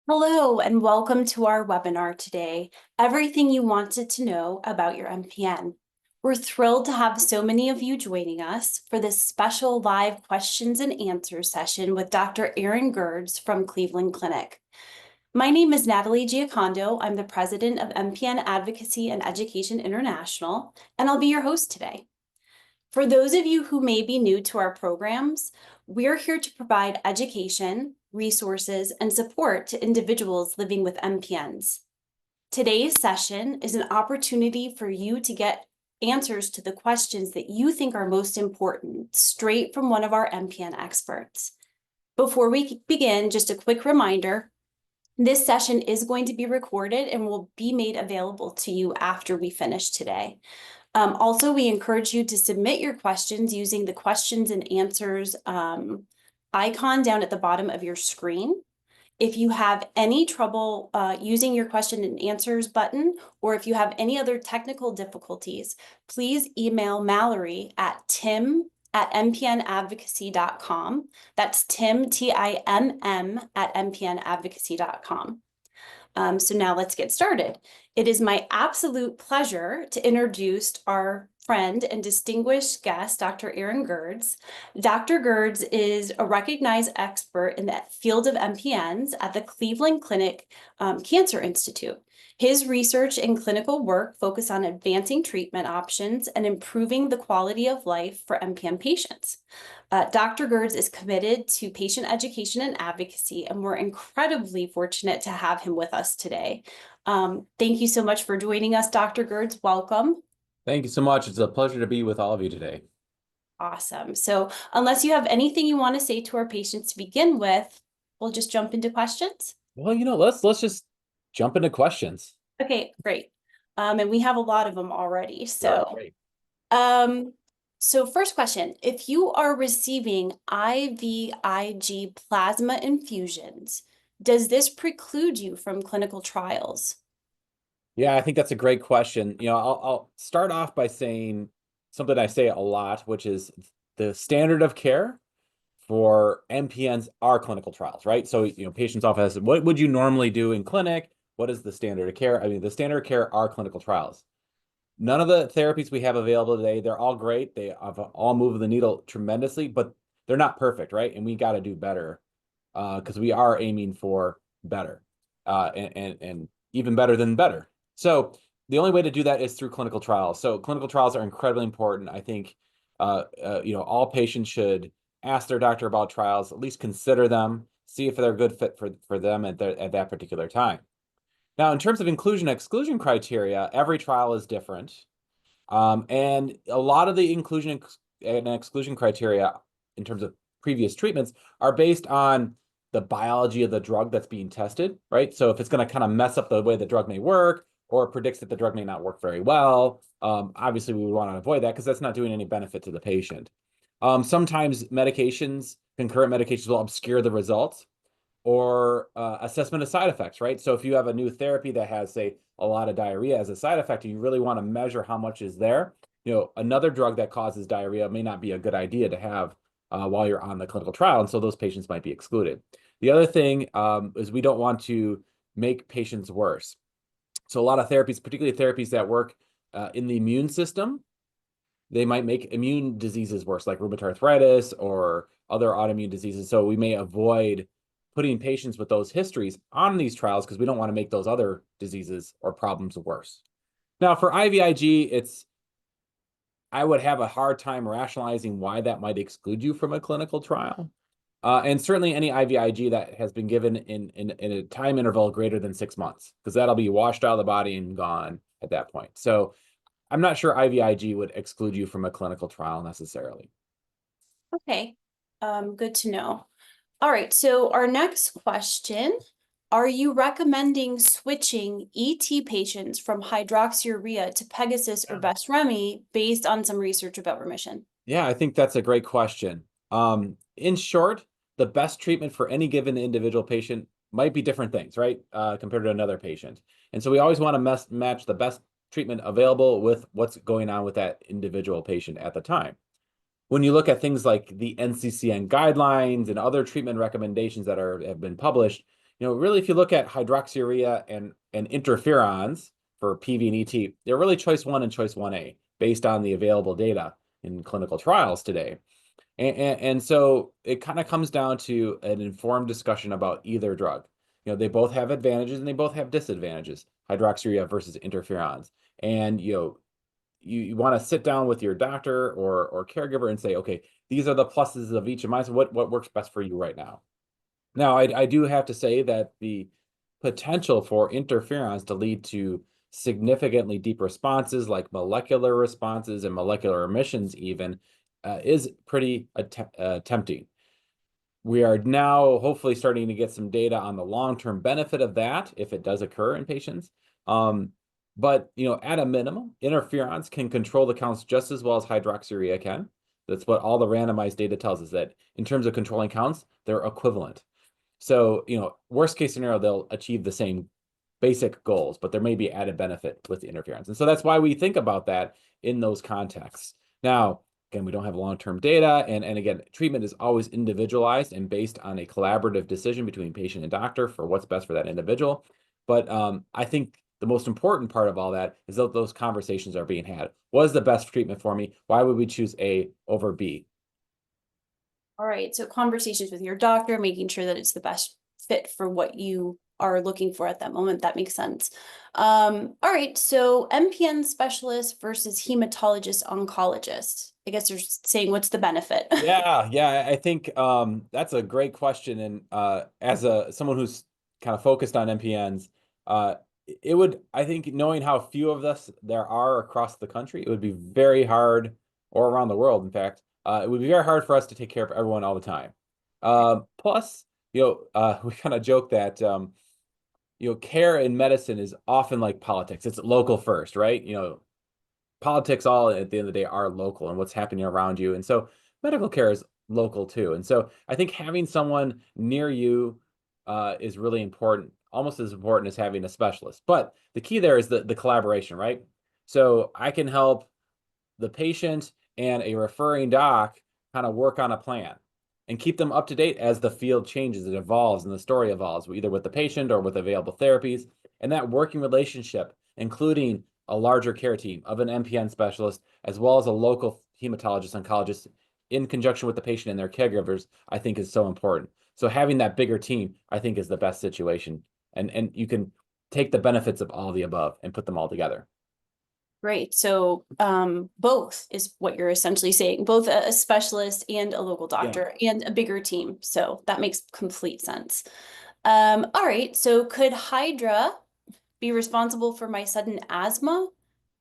Hello and welcome to our webinar today, Everything You Wanted to Know About Your MPN. We're thrilled to have so many of you joining us for this special live questions and answers session with Dr. Erin Gerds from Cleveland Clinic. My name is Natalie Giacondo. I'm the president of MPN Advocacy and Education International, and I'll be your host today. For those of you who may be new to our programs, we're here to provide education, resources, and support to individuals living with MPNs. Today's session is an opportunity for you to get answers to the questions that you think are most important straight from one of our MPN experts. Before we begin, just a quick reminder, this session is going to be recorded and will be made available to you after we finish today. Also, we encourage you to submit your questions using the questions and answers icon down at the bottom of your screen. If you have any trouble using your question and answers button, or if you have any other technical difficulties, please email Mallory at tim@mpnadvocacy.com. That's Tim, Timm, at mpnadvocacy.com. So now let's get started. It is my absolute pleasure to introduce our friend and distinguished guest, Dr. Erin Gerds. Dr. Gerds is a recognized expert in the field of MPNs at the Cleveland Clinic Cancer Institute. His research and clinical work focus on advancing treatment options and improving the quality of life for MPN patients. Dr. Gerds is committed to patient education and advocacy, and we're incredibly fortunate to have him with us today. Thank you so much for joining us, Dr. Gerds. Welcome. Thank you so much. It's a pleasure to be with all of you today. Awesome. So unless you have anything you want to say to our patients to begin with, we'll just jump into questions. Well, let's just jump into questions. Okay, great. And we have a lot of them already. So, Great. So first question, if you are receiving IVIG plasma infusions, does this preclude you from clinical trials? Yeah, I think that's a great question. I'll start off by saying something I say a lot, which is the standard of care for MPNs are clinical trials, right? So, patients often ask, what would you normally do in clinic? What is the standard of care? I mean, the standard of care are clinical trials. None of the therapies we have available today, they're all great. They have all moved the needle tremendously, but they're not perfect, right? And we got to do better because we are aiming for better and even better than better. So the only way to do that is through clinical trials. So clinical trials are incredibly important. I think, all patients should ask their doctor about trials, at least consider them, see if they're a good fit for them at that particular time. Now, in terms of inclusion-exclusion criteria, every trial is different. And a lot of the inclusion and exclusion criteria in terms of previous treatments are based on the biology of the drug that's being tested, right? So if it's going to kind of mess up the way the drug may work or predicts that the drug may not work very well, obviously we would want to avoid that because that's not doing any benefit to the patient. Sometimes concurrent medications will obscure the results or assessment of side effects, right? So if you have a new therapy that has, say, a lot of diarrhea as a side effect, and you really want to measure how much is there, another drug that causes diarrhea may not be a good idea to have while you're on the clinical trial, and so those patients might be excluded. The other thing is we don't want to make patients worse. So a lot of therapies, particularly therapies that work in the immune system, they might make immune diseases worse, like rheumatoid arthritis or other autoimmune diseases. So we may avoid putting patients with those histories on these trials because we don't want to make those other diseases or problems worse. Now, for IVIG, I would have a hard time rationalizing why that might exclude you from a clinical trial. And certainly any IVIG that has been given in a time interval greater than 6 months, because that'll be washed out of the body and gone at that point. So I'm not sure IVIG would exclude you from a clinical trial necessarily. Okay, good to know. All right, so our next question, are you recommending switching ET patients from hydroxyurea to pegasys or BESREMi based on some research about remission? Yeah, I think that's a great question. In short, the best treatment for any given individual patient might be different things, right? Compared to another patient. And so we always want to match the best treatment available with what's going on with that individual patient at the time. When you look at things like the NCCN guidelines and other treatment recommendations that have been published, really, if you look at hydroxyurea and interferons for PV and ET, they're really choice 1 and choice 1A based on the available data in clinical trials today. And so it kind of comes down to an informed discussion about either drug. They both have advantages and they both have disadvantages, hydroxyurea versus interferons. And, you want to sit down with your doctor or caregiver and say, okay, these are the pluses of each of mine. So what works best for you right now? Now, I do have to say that the potential for interferons to lead to significantly deep responses, like molecular responses and molecular remissions even, is pretty tempting. We are now hopefully starting to get some data on the long-term benefit of that if it does occur in patients. But at a minimum, interferons can control the counts just as well as hydroxyurea can. That's what all the randomized data tells us, that in terms of controlling counts, they're equivalent. So, worst case scenario, they'll achieve the same basic goals, but there may be added benefit with the interference. And so that's why we think about that in those contexts. Now, again, we don't have long-term data. And again, treatment is always individualized and based on a collaborative decision between patient and doctor for what's best for that individual. But I think the most important part of all that is that those conversations are being had. What is the best treatment for me? Why would we choose A over B? All right, so conversations with your doctor, making sure that it's the best fit for what you are looking for at that moment. That makes sense. All right, so MPN specialist versus hematologist oncologist. I guess you're saying what's the benefit? Yeah, I think that's a great question. And as someone who's kind of focused on MPNs, it would, I think, knowing how few of us there are across the country, it would be very hard, or around the world, in fact, it would be very hard for us to take care of everyone all the time. Plus, we kind of joke that care in medicine is often like politics. It's local first, right? Politics all at the end of the day are local and what's happening around you. And so medical care is local too. And so I think having someone near you is really important, almost as important as having a specialist. But the key there is the collaboration, right? So I can help the patient and a referring doc kind of work on a plan and keep them up to date as the field changes, it evolves, and the story evolves, either with the patient or with available therapies. And that working relationship, including a larger care team of an MPN specialist, as well as a local hematologist, oncologist, in conjunction with the patient and their caregivers, I think is so important. So having that bigger team, I think, is the best situation. And you can take the benefits of all the above and put them all together. Great. So both is what you're essentially saying, both a specialist and a local doctor and a bigger team. So that makes complete sense. All right. So could Hydra be responsible for my sudden asthma?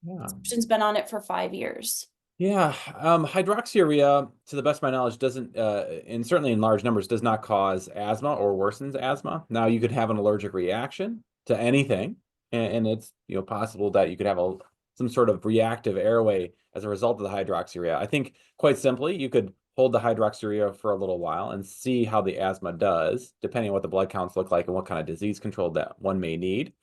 Yeah. This person's been on it for 5 years. Yeah, hydroxyurea, to the best of my knowledge, doesn't, and certainly in large numbers, does not cause asthma or worsens asthma. Now, you could have an allergic reaction to anything, and it's possible that you could have some sort of reactive airway as a result of the hydroxyurea. I think, quite simply, you could hold the hydroxyurea for a little while and see how the asthma does, depending on what the blood counts look like and what kind of disease control that one may need.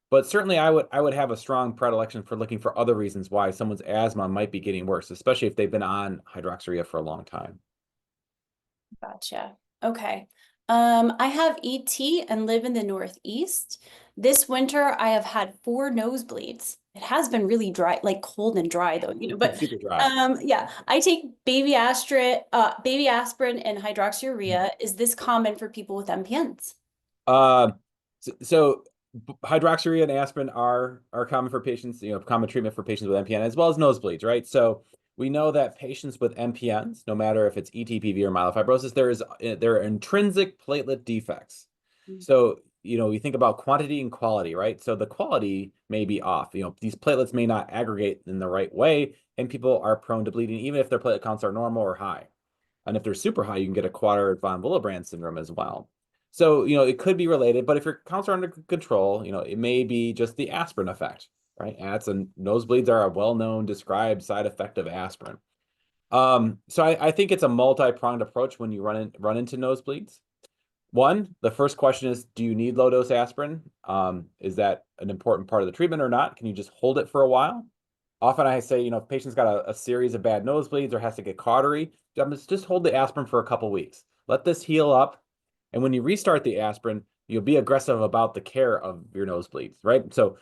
But certainly I would have a strong predilection for looking for other reasons why someone's asthma might be getting worse, especially if they've been on hydroxyurea for a long time. Gotcha. Okay. I have ET and live in the Northeast. This winter, I have had 4 nosebleeds. It has been really dry, like cold and dry though, but It's super dry. yeah, I take baby aspirin and hydroxyurea. Is this common for people with MPNs? Uh, so hydroxyurea and aspirin are common for patients, common treatment for patients with MPN as well as nosebleeds, right? So we know that patients with MPNs, no matter if it's ETPV or myelofibrosis, there are intrinsic platelet defects. So, we think about quantity and quality, right? So the quality may be off. These platelets may not aggregate in the right way, and people are prone to bleeding, even if their platelet counts are normal or high. And if they're super high, you can get acquired von Willebrand syndrome as well. So, it could be related, but if your counts are under control, it may be just the aspirin effect, right? And nosebleeds are a well-known described side effect of aspirin. So I think it's a multi-pronged approach when you run into nosebleeds. One, the first question is, do you need low-dose aspirin? Is that an important part of the treatment or not? Can you just hold it for a while? Often I say, if patient's got a series of bad nosebleeds or has to get cautery, just hold the aspirin for a couple weeks. Let this heal up. And when you restart the aspirin, you'll be aggressive about the care of your nosebleeds, right? So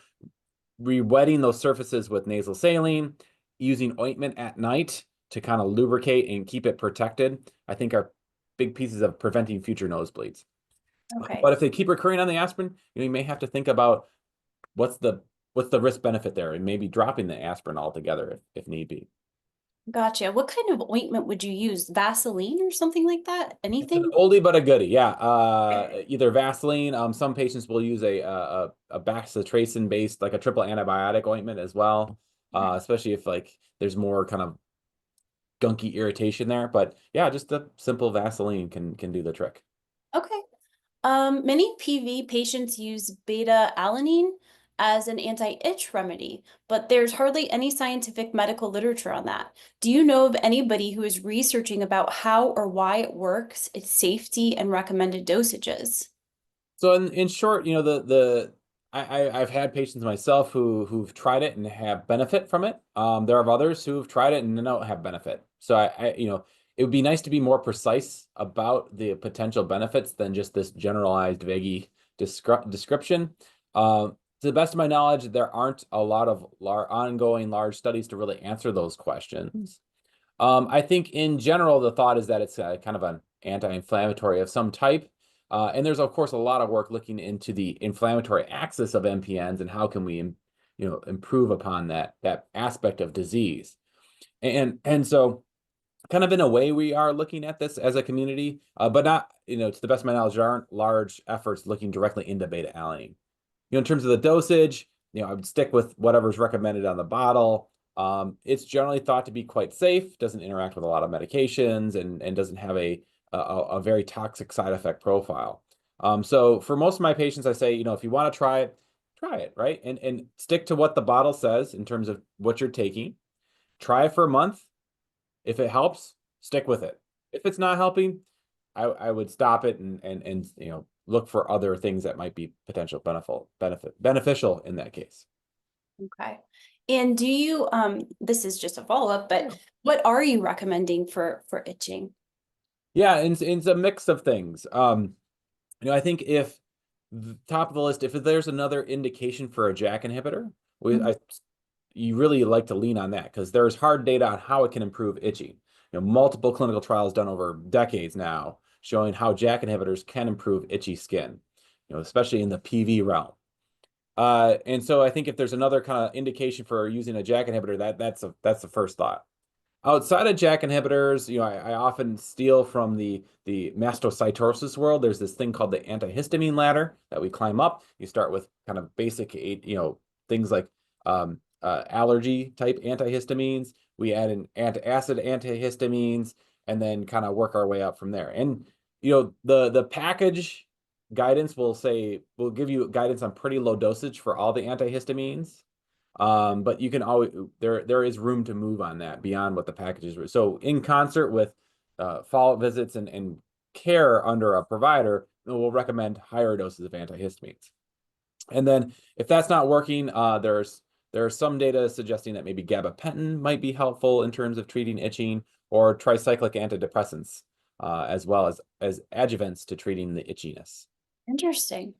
re-wetting those surfaces with nasal saline, using ointment at night to kind of lubricate and keep it protected, I think are big pieces of preventing future nosebleeds. Okay. But if they keep recurring on the aspirin, you may have to think about what's the risk benefit there, and maybe dropping the aspirin altogether if need be. Gotcha. What kind of ointment would you use? Vaseline or something like that? It's an Anything? oldie but a goodie, yeah. Either Vaseline. Some patients will use a bacitracin based, like a triple antibiotic ointment as well, especially if like there's more kind of gunky irritation there. But yeah, just a simple Vaseline can do the trick. Okay. Many PV patients use beta-alanine as an anti-itch remedy, but there's hardly any scientific medical literature on that. Do you know of anybody who is researching about how or why it works, its safety, and recommended dosages? So in short, I've had patients myself who've tried it and have benefit from it. There are others who've tried it and don't have benefit. So it would be nice to be more precise about the potential benefits than just this generalized vague description. To the best of my knowledge, there aren't a lot of ongoing large studies to really answer those questions. I think in general, the thought is that it's kind of an anti-inflammatory of some type. And there's, of course, a lot of work looking into the inflammatory axis of MPNs and how can we, improve upon that aspect of disease. And so kind of in a way we are looking at this as a community, but not, to the best of my knowledge, there aren't large efforts looking directly into beta-alanine. In terms of the dosage, I would stick with whatever's recommended on the bottle. It's generally thought to be quite safe, doesn't interact with a lot of medications, and doesn't have a very toxic side effect profile. So for most of my patients, I say, if you want to try it, right? And stick to what the bottle says in terms of what you're taking. Try it for a month. If it helps, stick with it. If it's not helping, I would stop it and look for other things that might be potential beneficial in that case. Okay. And do you, this is just a follow-up, but what are you recommending for itching? Yeah, and it's a mix of things. I think if the top of the list, if there's another indication for a JAK inhibitor, you really like to lean on that because there's hard data on how it can improve itching. Multiple clinical trials done over decades now showing how JAK inhibitors can improve itchy skin, especially in the PV realm. And so I think if there's another kind of indication for using a JAK inhibitor, that's the first thought. Outside of JAK inhibitors, I often steal from the mastocytosis world. There's this thing called the antihistamine ladder that we climb up. You start with kind of basic, things like allergy type antihistamines. We add in antacid antihistamines, and then kind of work our way up from there. And the package guidance will give you guidance on pretty low dosage for all the antihistamines. But you can always there is room to move on that beyond what the package is. So in concert with follow-up visits and care under a provider, we'll recommend higher doses of antihistamines. And then if that's not working, there's some data suggesting that maybe gabapentin might be helpful in terms of treating itching, or tricyclic antidepressants, as well as adjuvants to treating the itchiness. Interesting.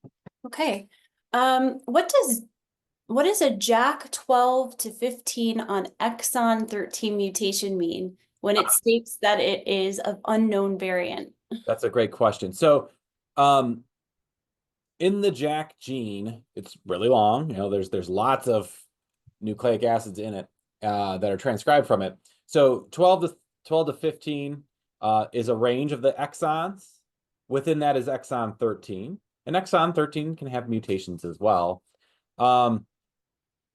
Okay. What does a Jack 12 to 15 on Exon 13 mutation mean when it states that it is of unknown variant? That's a great question. So, in the JAK gene, it's really long. There's lots of nucleic acids in it that are transcribed from it. So 12 to 15 is a range of the exons. Within that is exon 13. And exon 13 can have mutations as well.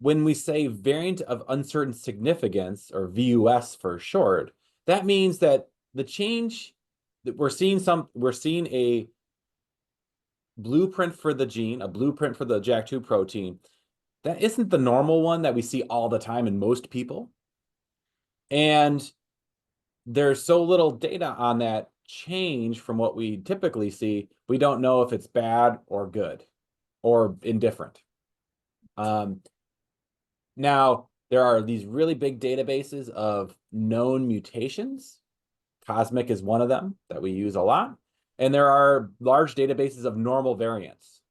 When we say variant of uncertain significance, or VUS for short, that means that the change that we're seeing a blueprint for the gene, a blueprint for the JAK2 protein that isn't the normal one that we see all the time in most people. And there's so little data on that change from what we typically see, we don't know if it's bad or good or indifferent. Now, there are these really big databases of known mutations. Cosmic is one of them that we use a lot. And there are large databases of normal variants.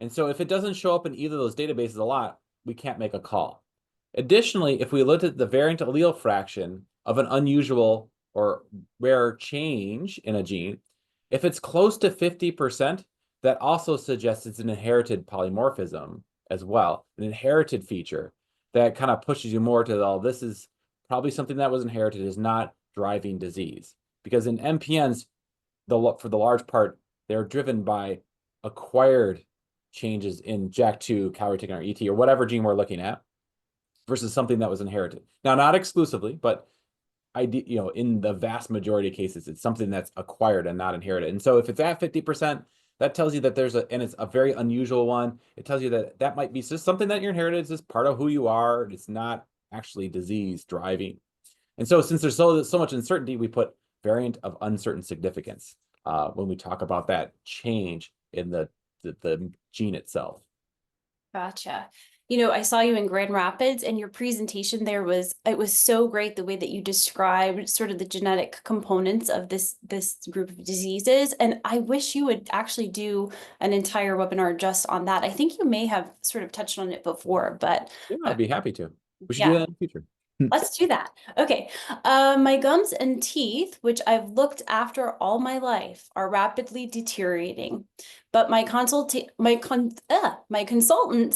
And so if it doesn't show up in either of those databases a lot, we can't make a call. Additionally, if we looked at the variant allele fraction of an unusual or rare change in a gene, if it's close to 50%, that also suggests it's an inherited polymorphism as well, an inherited feature that kind of pushes you more to, oh, this is probably something that was inherited, is not driving disease. Because in MPNs, for the large part, they're driven by acquired changes in JAK2, calreticulin, or ET, or whatever gene we're looking at, versus something that was inherited. Now, not exclusively, but in the vast majority of cases, it's something that's acquired and not inherited. And so if it's at 50%, that tells you that and it's a very unusual one. It tells you that that might be just something that you're inherited. It's just part of who you are. It's not actually disease driving. And so since there's so much uncertainty, we put variant of uncertain significance when we talk about that change in the gene itself. Gotcha. I saw you in Grand Rapids, and your presentation there was so great, the way that you described sort of the genetic components of this group of diseases. And I wish you would actually do an entire webinar just on that. I think you may have sort of touched on it before, but Yeah, I'd be happy to. We should do yeah. that in the future. Let's do that. Okay. My gums and teeth, which I've looked after all my life, are rapidly deteriorating. But my consultants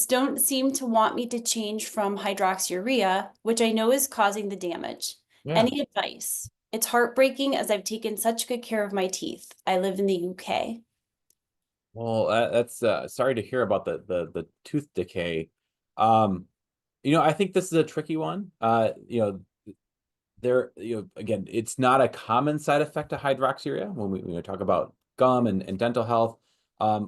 don't seem to want me to change from hydroxyurea, which I know is causing the damage. Yeah. Any advice? It's heartbreaking as I've taken such good care of my teeth. I live in the UK. Well, that's sorry to hear about the tooth decay. I think this is a tricky one. Again, it's not a common side effect of hydroxyurea when we talk about gum and dental health.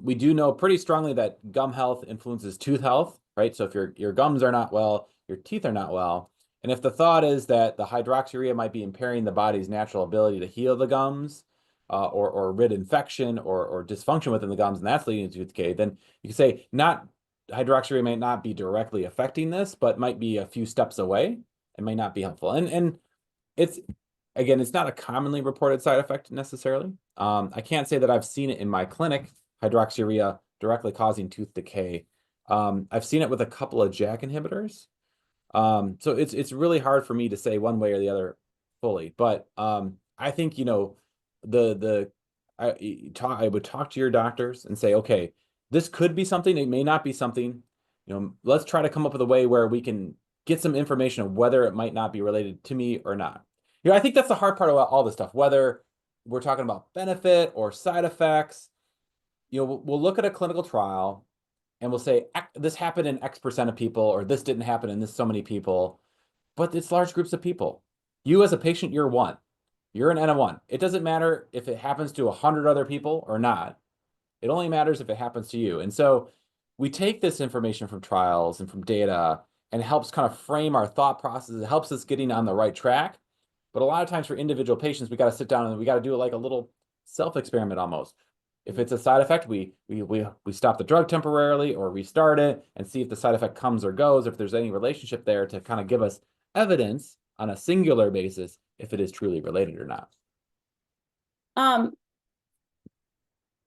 We do know pretty strongly that gum health influences tooth health, right? So if your gums are not well, your teeth are not well. And if the thought is that the hydroxyurea might be impairing the body's natural ability to heal the gums, or rid infection or dysfunction within the gums, and that's leading to tooth decay, then you can say hydroxyurea may not be directly affecting this, but might be a few steps away and may not be helpful. And it's not a commonly reported side effect necessarily. I can't say that I've seen it in my clinic, hydroxyurea directly causing tooth decay. I've seen it with a couple of JAK inhibitors. So it's really hard for me to say one way or the other fully. But I think I would talk to your doctors and say, okay, this could be something, it may not be something. Let's try to come up with a way where we can get some information of whether it might not be related to me or not. I think that's the hard part about all this stuff, whether we're talking about benefit or side effects. We'll look at a clinical trial and we'll say this happened in X% of people, or this didn't happen in this so many people, but it's large groups of people. You as a patient, you're one. You're an N of one. It doesn't matter if it happens to 100 other people or not. It only matters if it happens to you. And so we take this information from trials and from data, and it helps kind of frame our thought process. It helps us getting on the right track. But a lot of times for individual patients, we got to sit down and we got to do it like a little self-experiment almost. If it's a side effect, we stop the drug temporarily or restart it and see if the side effect comes or goes, if there's any relationship there to kind of give us evidence on a singular basis if it is truly related or not.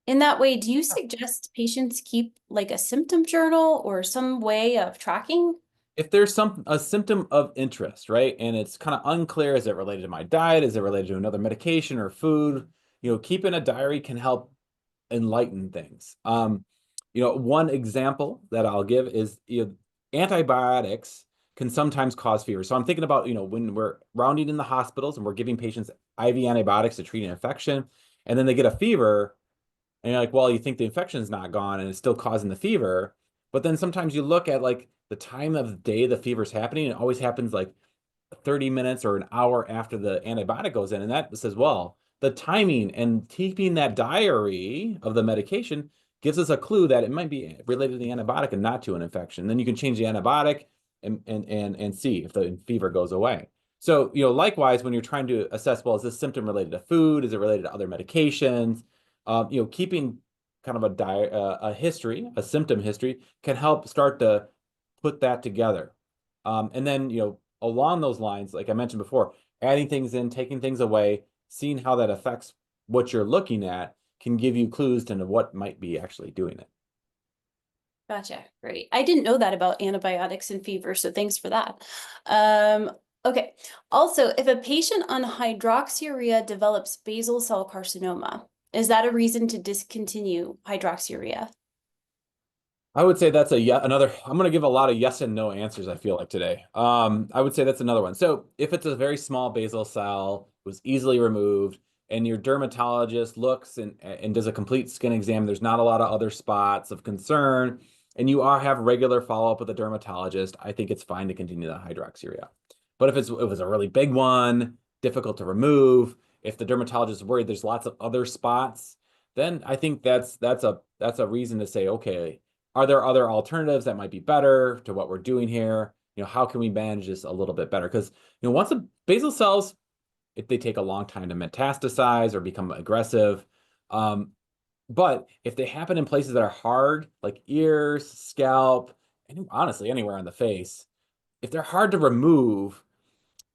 In that way, do you suggest patients keep like a symptom journal or some way of tracking? If there's a symptom of interest, right, and it's kind of unclear, is it related to my diet? Is it related to another medication or food? Keeping a diary can help enlighten things. One example that I'll give is antibiotics can sometimes cause fever. So I'm thinking about when we're rounding in the hospitals and we're giving patients IV antibiotics to treat an infection, and then they get a fever, and you're like, well, you think the infection is not gone and it's still causing the fever, but then sometimes you look at like the time of the day the fever's happening, and it always happens like 30 minutes or an hour after the antibiotic goes in. And that says, well, the timing and keeping that diary of the medication gives us a clue that it might be related to the antibiotic and not to an infection. Then you can change the antibiotic and see if the fever goes away. So, likewise, when you're trying to assess, well, is this symptom related to food? Is it related to other medications? Keeping kind of a history, a symptom history, can help start to put that together. And then, along those lines, like I mentioned before, adding things in, taking things away, seeing how that affects what you're looking at can give you clues to what might be actually doing it. Gotcha. Great. I didn't know that about antibiotics and fever, so thanks for that. Okay. Also, if a patient on hydroxyurea develops basal cell carcinoma, is that a reason to discontinue hydroxyurea? I would say that's another. I'm going to give a lot of yes and no answers, I feel like today. I would say that's another one. So if it's a very small basal cell, was easily removed, and your dermatologist looks and does a complete skin exam, there's not a lot of other spots of concern, and you have regular follow-up with a dermatologist, I think it's fine to continue the hydroxyurea. But if it was a really big one, difficult to remove, if the dermatologist is worried there's lots of other spots, then I think that's a reason to say, okay, are there other alternatives that might be better to what we're doing here? How can we manage this a little bit better? Because, once the basal cells, if they take a long time to metastasize or become aggressive, but if they happen in places that are hard, like ears, scalp, and honestly, anywhere on the face, if they're hard to remove,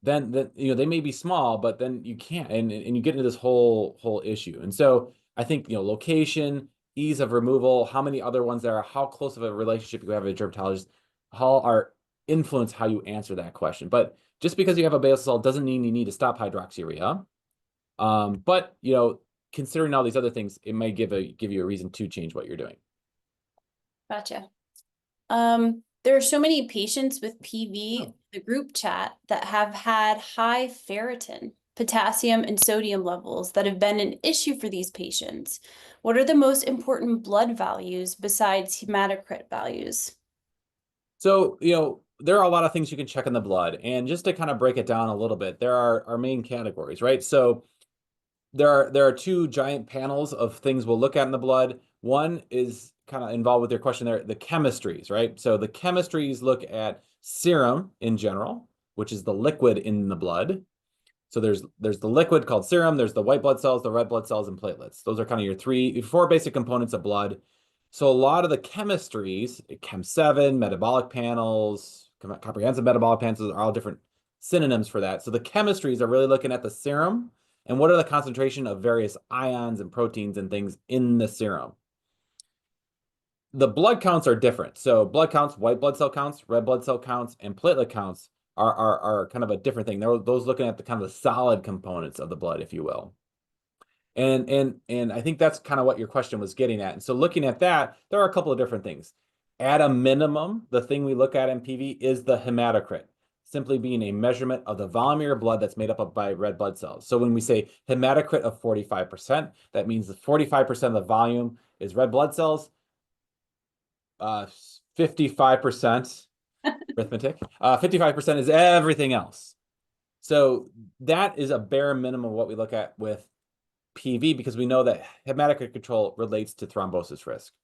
then they may be small, but then you can't, and you get into this whole issue. And so I think location, ease of removal, how many other ones there are, how close of a relationship you have with a dermatologist, all are influence how you answer that question. But just because you have a basal cell doesn't mean you need to stop hydroxyurea. But considering all these other things, it may give you a reason to change what you're doing. Gotcha. There are so many patients with PV, the group chat, that have had high ferritin, potassium, and sodium levels that have been an issue for these patients. What are the most important blood values besides hematocrit values? So, there are a lot of things you can check in the blood. And just to kind of break it down a little bit, there are our main categories, right? So there are two giant panels of things we'll look at in the blood. One is kind of involved with your question there, the chemistries, right? So the chemistries look at serum in general, which is the liquid in the blood. So there's the liquid called serum, there's the white blood cells, the red blood cells, and platelets. Those are kind of your four basic components of blood. So a lot of the chemistries, Chem7, metabolic panels, comprehensive metabolic panels are all different synonyms for that. So the chemistries are really looking at the serum and what are the concentration of various ions and proteins and things in the serum. The blood counts are different. So blood counts, white blood cell counts, red blood cell counts, and platelet counts are kind of a different thing. They're those looking at the kind of the solid components of the blood, if you will. And I think that's kind of what your question was getting at. And so looking at that, there are a couple of different things. At a minimum, the thing we look at in PV is the hematocrit, simply being a measurement of the volume of your blood that's made up by red blood cells. So when we say hematocrit of 45%, that means that 45% of the volume is red blood cells, 55% arithmetic, 55% is everything else. So that is a bare minimum of what we look at with PV, because we know that hematocrit control relates to thrombosis risk.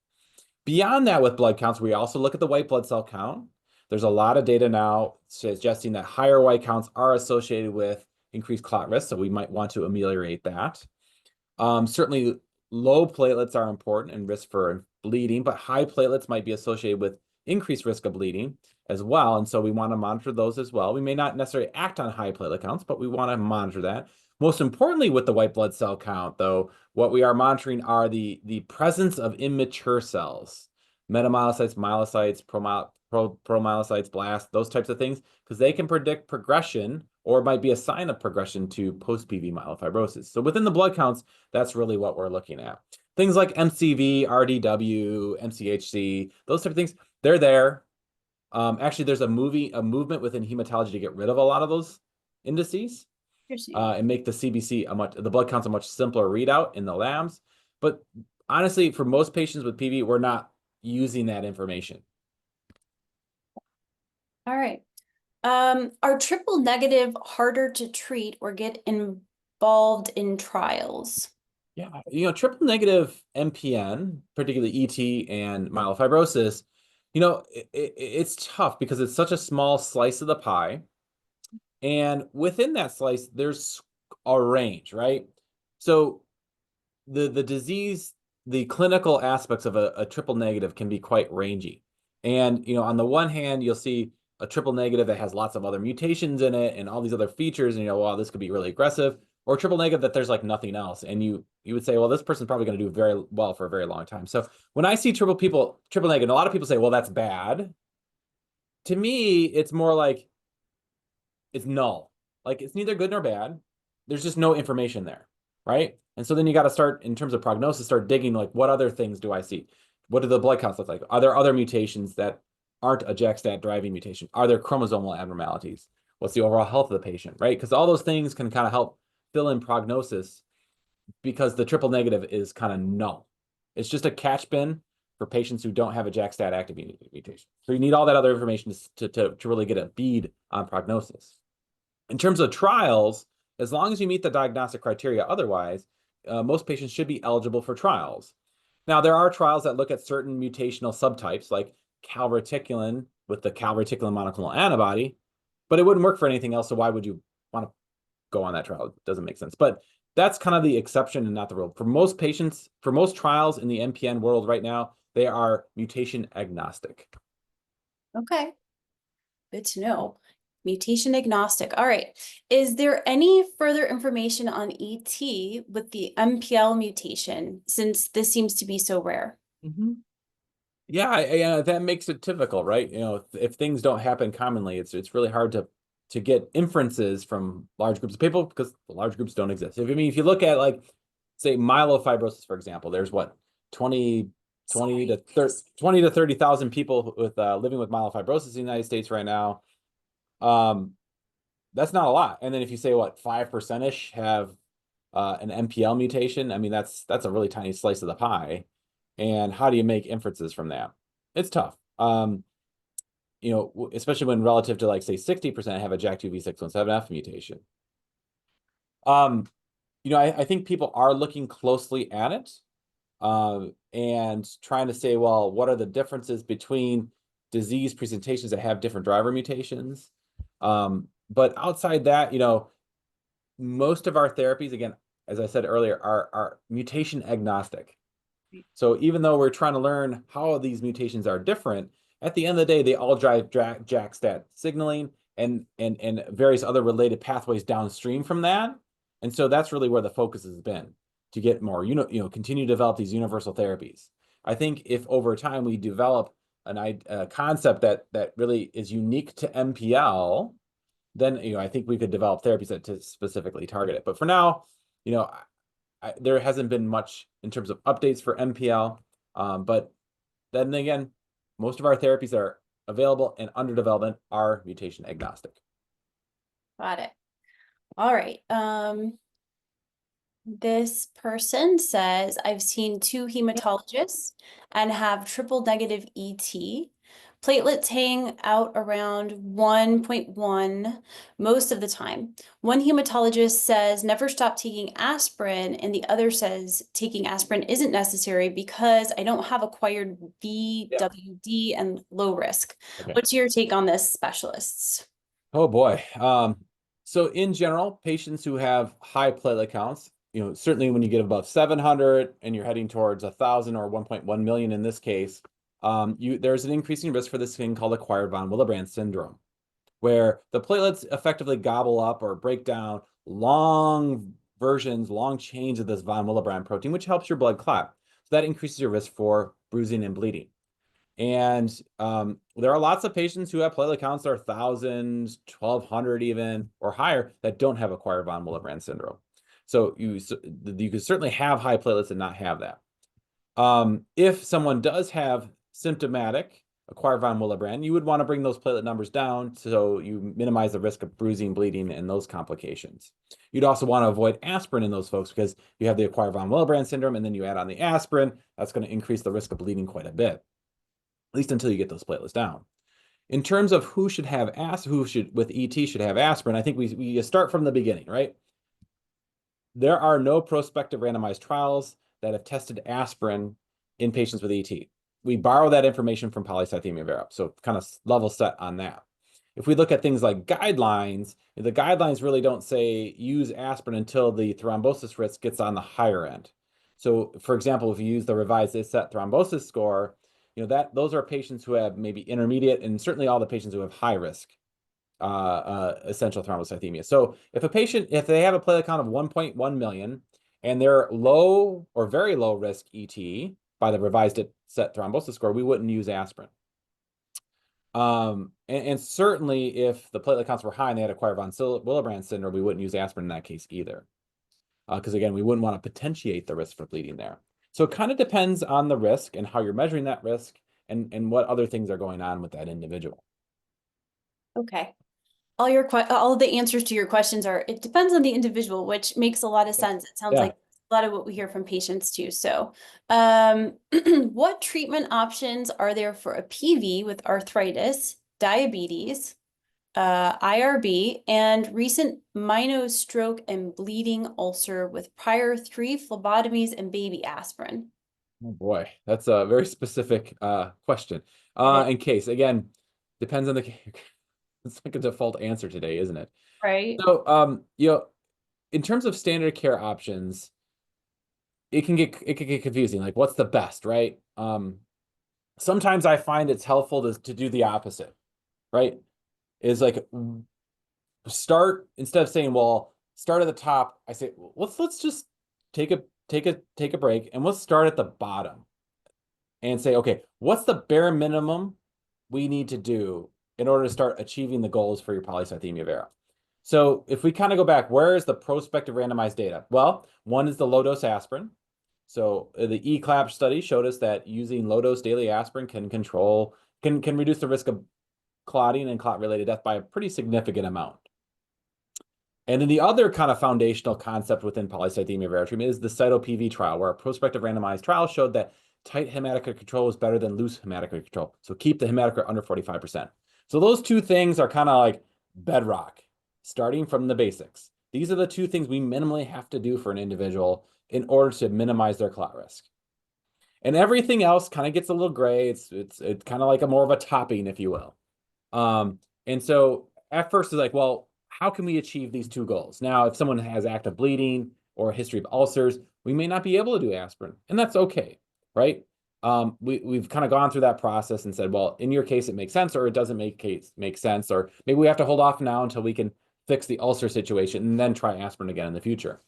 Beyond that, with blood counts, we also look at the white blood cell count. There's a lot of data now suggesting that higher white counts are associated with increased clot risk, so we might want to ameliorate that. Certainly, low platelets are important and risk for bleeding, but high platelets might be associated with increased risk of bleeding as well, and so we want to monitor those as well. We may not necessarily act on high platelet counts, but we want to monitor that. Most importantly, with the white blood cell count, though, what we are monitoring are the presence of immature cells, metamyelocytes, myelocytes, promyelocytes, blasts, those types of things, because they can predict progression or might be a sign of progression to post-PV myelofibrosis. So within the blood counts, that's really what we're looking at. Things like MCV, RDW, MCHC, those type of things, they're there. Actually, there's a movement within hematology to get rid of a lot of those indices. And make the CBC the blood counts a much simpler readout in the labs. But honestly, for most patients with PV, we're not using that information. All right. Are triple negative harder to treat or get involved in trials? Yeah, triple negative MPN, particularly ET and myelofibrosis, it's tough because it's such a small slice of the pie. And within that slice, there's a range, right? So the disease, the clinical aspects of a triple negative can be quite rangy. And, on the one hand, you'll see a triple negative that has lots of other mutations in it and all these other features, and wow, this could be really aggressive. or triple negative that there's like nothing else. And you would say, well, this person's probably going to do very well for a very long time. So when I see triple negative, a lot of people say, well, that's bad. To me, it's more like it's null. Like it's neither good nor bad. There's just no information there, right? And so then you got to start, in terms of prognosis, start digging, like, what other things do I see? What do the blood counts look like? Are there other mutations that aren't a JAK-STAT driving mutation? Are there chromosomal abnormalities? What's the overall health of the patient, right? Because all those things can kind of help fill in prognosis, because the triple negative is kind of null. It's just a catch bin for patients who don't have a JAK-STAT active mutation. So you need all that other information to really get a bead on prognosis. In terms of trials, as long as you meet the diagnostic criteria otherwise, most patients should be eligible for trials. Now, there are trials that look at certain mutational subtypes, like calreticulin with the calreticulin monoclonal antibody, but it wouldn't work for anything else, so why would you want to go on that trial? It doesn't make sense. But that's kind of the exception and not the rule. For most patients, for most trials in the MPN world right now, they are mutation agnostic. Okay, good to know. Mutation agnostic. All right. Is there any further information on ET with the MPL mutation, since this seems to be so rare? Mm-hmm. Yeah, that makes it typical, right? If things don't happen commonly, it's really hard to get inferences from large groups of people, because the large groups don't exist. If you look at, like, say, myelofibrosis, for example, there's what, 20 to 30,000 people with living with myelofibrosis in the United States right now. That's not a lot. And then if you say, what, 5% ish have an MPL mutation, I mean, that's a really tiny slice of the pie. And how do you make inferences from that? It's tough. Especially when relative to, like, say, 60% have a JAK2 V617F mutation. I think people are looking closely at it, and trying to say, well, what are the differences between disease presentations that have different driver mutations? But outside that, most of our therapies, again, as I said earlier, are mutation agnostic. So even though we're trying to learn how these mutations are different, at the end of the day, they all drive JAK-STAT signaling and various other related pathways downstream from that. And so that's really where the focus has been, to get more, continue to develop these universal therapies. I think if over time we develop a concept that really is unique to MPL, then I think we could develop therapies that to specifically target it. But for now, there hasn't been much in terms of updates for MPL. But then again, most of our therapies that are available and under development are mutation agnostic. Got it. All right. This person says, I've seen 2 hematologists and have triple negative ET. Platelets hang out around 1.1 most of the time. One hematologist says never stop taking aspirin, and the other says taking aspirin isn't necessary because I don't have acquired VWD and low risk. Okay. What's your take on this, specialists? Oh boy. So in general, patients who have high platelet counts, certainly when you get above 700 and you're heading towards 1,000 or 1.1 million in this case, there's an increasing risk for this thing called acquired von Willebrand syndrome, where the platelets effectively gobble up or break down long chains of this von Willebrand protein, which helps your blood clot. So that increases your risk for bruising and bleeding. And there are lots of patients who have platelet counts that are 1,000, 1,200 even, or higher, that don't have acquired von Willebrand syndrome. So you could certainly have high platelets and not have that. If someone does have symptomatic acquired von Willebrand, you would want to bring those platelet numbers down so you minimize the risk of bruising, bleeding, and those complications. You'd also want to avoid aspirin in those folks, because you have the acquired von Willebrand syndrome, and then you add on the aspirin, that's going to increase the risk of bleeding quite a bit, at least until you get those platelets down. In terms of who should have with ET should have aspirin, I think we start from the beginning, right? There are no prospective randomized trials that have tested aspirin in patients with ET. We borrow that information from polycythemia vera, so kind of level set on that. If we look at things like guidelines, the guidelines really don't say use aspirin until the thrombosis risk gets on the higher end. So, for example, if you use the revised ISET thrombosis score, those are patients who have maybe intermediate, and certainly all the patients who have high risk essential thrombocythemia. So if they have a platelet count of 1.1 million and they're low or very low risk ET by the revised set thrombosis score, we wouldn't use aspirin. And certainly if the platelet counts were high and they had acquired von Willebrand syndrome, we wouldn't use aspirin in that case either. Because again, we wouldn't want to potentiate the risk for bleeding there. So it kind of depends on the risk and how you're measuring that risk and what other things are going on with that individual. Okay. All of the answers to your questions are, it depends on the individual, which makes a lot of sense. It sounds Yeah. like a lot of what we hear from patients too. So, what treatment options are there for a PV with arthritis, diabetes, IRB, and recent minor stroke and bleeding ulcer with prior 3 phlebotomies and baby aspirin? Oh boy, that's a very specific question. It is, In case, again, depends on the it's like a default answer today, isn't it? right? So, in terms of standard care options, it can get confusing. Like, what's the best, right? Sometimes I find it's helpful to do the opposite, right? Is like start instead of saying, well, start at the top, I say, well, let's just take a break and let's start at the bottom and say, okay, what's the bare minimum we need to do in order to start achieving the goals for your polycythemia vera? So if we kind of go back, where is the prospective randomized data? Well, one is the low dose aspirin. So the ECLAP study showed us that using low dose daily aspirin can reduce the risk of clotting and clot related death by a pretty significant amount. And then the other kind of foundational concept within polycythemia vera treatment is the CYTO-PV trial, where a prospective randomized trial showed that tight hematocrit control is better than loose hematocrit control. So keep the hematocrit under 45%. So those two things are kind of like bedrock, starting from the basics. These are the two things we minimally have to do for an individual in order to minimize their clot risk. And everything else kind of gets a little gray. It's kind of like more of a topping, if you will. And so at first it's like, well, how can we achieve these two goals? Now, if someone has active bleeding or a history of ulcers, we may not be able to do aspirin, and that's okay, right? We've kind of gone through that process and said, well, in your case, it makes sense, or it doesn't make sense, or maybe we have to hold off now until we can fix the ulcer situation and then try aspirin again in the future.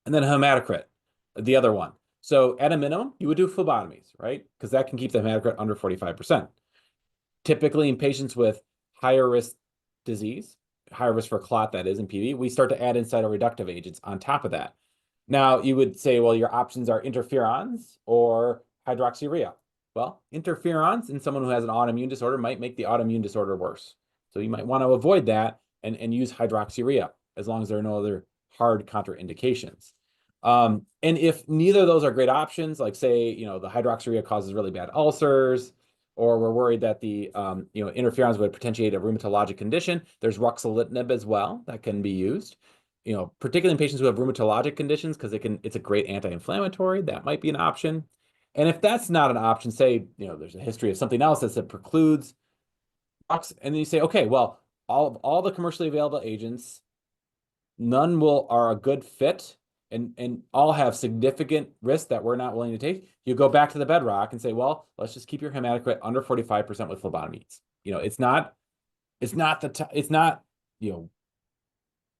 And then hematocrit, the other one. So at a minimum, you would do phlebotomies, right? Because that can keep the hematocrit under 45%. Typically in patients with higher risk disease, higher risk for clot, that is in PV, we start to add in cytoreductive agents on top of that. Now you would say, well, your options are interferons or hydroxyurea. Well, interferons in someone who has an autoimmune disorder might make the autoimmune disorder worse. So you might want to avoid that and use hydroxyurea as long as there are no other hard contraindications. And if neither of those are great options, like say, the hydroxyurea causes really bad ulcers, or we're worried that the interferons would potentiate a rheumatologic condition, there's ruxolitinib as well that can be used. Particularly in patients who have rheumatologic conditions, because it's a great anti-inflammatory, that might be an option. And if that's not an option, say, there's a history of something else that precludes, and then you say, okay, well, all the commercially available agents, none are a good fit and all have significant risk that we're not willing to take. You go back to the bedrock and say, well, let's just keep your hematocrit under 45% with phlebotomies.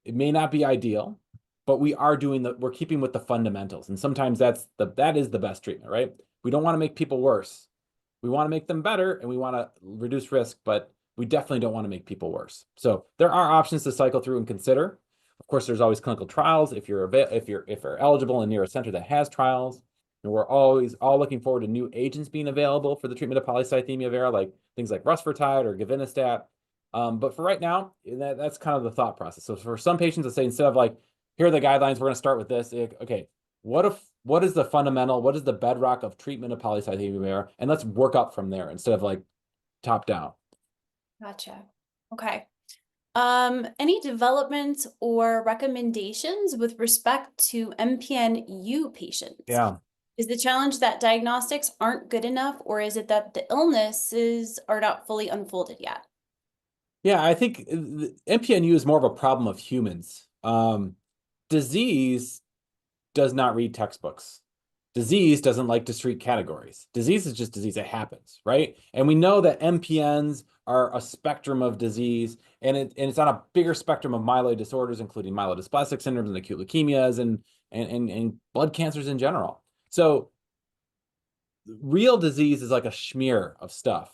It may not be ideal, but we're keeping with the fundamentals. And sometimes that is the best treatment, right? We don't want to make people worse. We want to make them better and we want to reduce risk, but we definitely don't want to make people worse. So there are options to cycle through and consider. Of course, there's always clinical trials if you're eligible and near a center that has trials. And we're always all looking forward to new agents being available for the treatment of polycythemia vera, like things like rusfertide or gavinostat. But for right now, that's kind of the thought process. So for some patients, I say instead of like, here are the guidelines, we're going to start with this. Okay, what is the fundamental, what is the bedrock of treatment of polycythemia vera? And let's work up from there instead of like top down. Gotcha. Okay. Any developments or recommendations with respect to MPN-U patients? Yeah. Is the challenge that diagnostics aren't good enough, or is it that the illnesses are not fully unfolded yet? Yeah, I think MPN-U is more of a problem of humans. Disease does not read textbooks. disease doesn't like discrete categories. Disease is just disease. It happens, right? And we know that MPNs are a spectrum of disease, and it's on a bigger spectrum of myeloid disorders, including myelodysplastic syndromes and acute leukemias and blood cancers in general. So real disease is like a smear of stuff.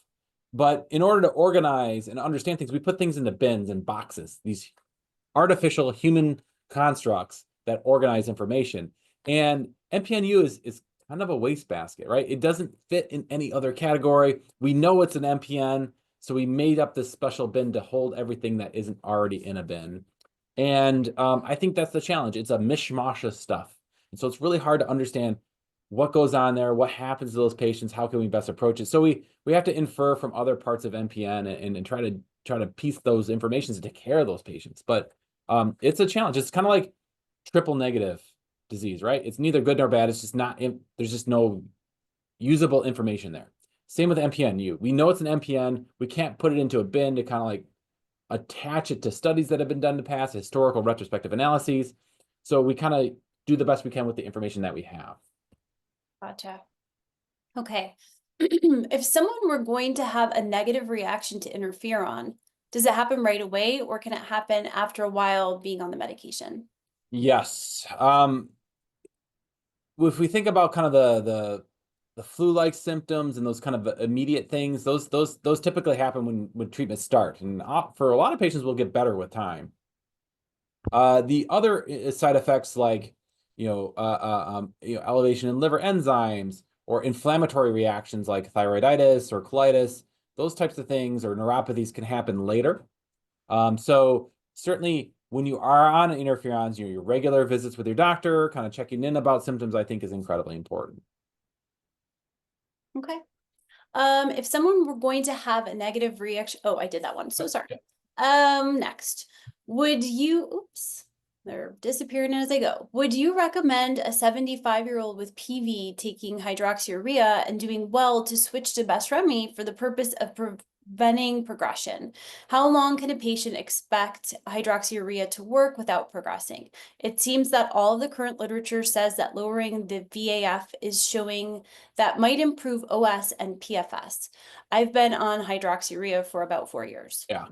But in order to organize and understand things, we put things into bins and boxes, these artificial human constructs that organize information. And MPN-U is kind of a wastebasket, right? It doesn't fit in any other category. We know it's an MPN, so we made up this special bin to hold everything that isn't already in a bin. And I think that's the challenge. It's a mishmash of stuff. And so it's really hard to understand what goes on there, what happens to those patients, how can we best approach it. So we have to infer from other parts of MPN and try to piece those informations to take care of those patients. But it's a challenge. It's kind of like triple negative disease, right? It's neither good nor bad. It's just not, there's just no usable information there. Same with MPN-U. We know it's an MPN. We can't put it into a bin to kind of like attach it to studies that have been done in the past, historical retrospective analyses. So we kind of do the best we can with the information that we have. Gotcha. Okay. If someone were going to have a negative reaction to interferon, does it happen right away, or can it happen after a while being on the medication? Yes. If we think about kind of the flu-like symptoms and those kind of immediate things, those typically happen when treatments start, and for a lot of patients will get better with time. The other side effects like elevation in liver enzymes or inflammatory reactions like thyroiditis or colitis, those types of things or neuropathies can happen later. So certainly when you are on interferons, your regular visits with your doctor, kind of checking in about symptoms, I think is incredibly important. Okay. If someone were going to have a negative reaction, oh, I did that one. So sorry. Next, would you, oops, they're disappearing as they go. Would you recommend a 75-year-old with PV taking hydroxyurea and doing well to switch to BESREMi for the purpose of preventing progression? How long can a patient expect hydroxyurea to work without progressing? It seems that all of the current literature says that lowering the VAF is showing that might improve OS and PFS. I've been on hydroxyurea for about 4 years. Yeah.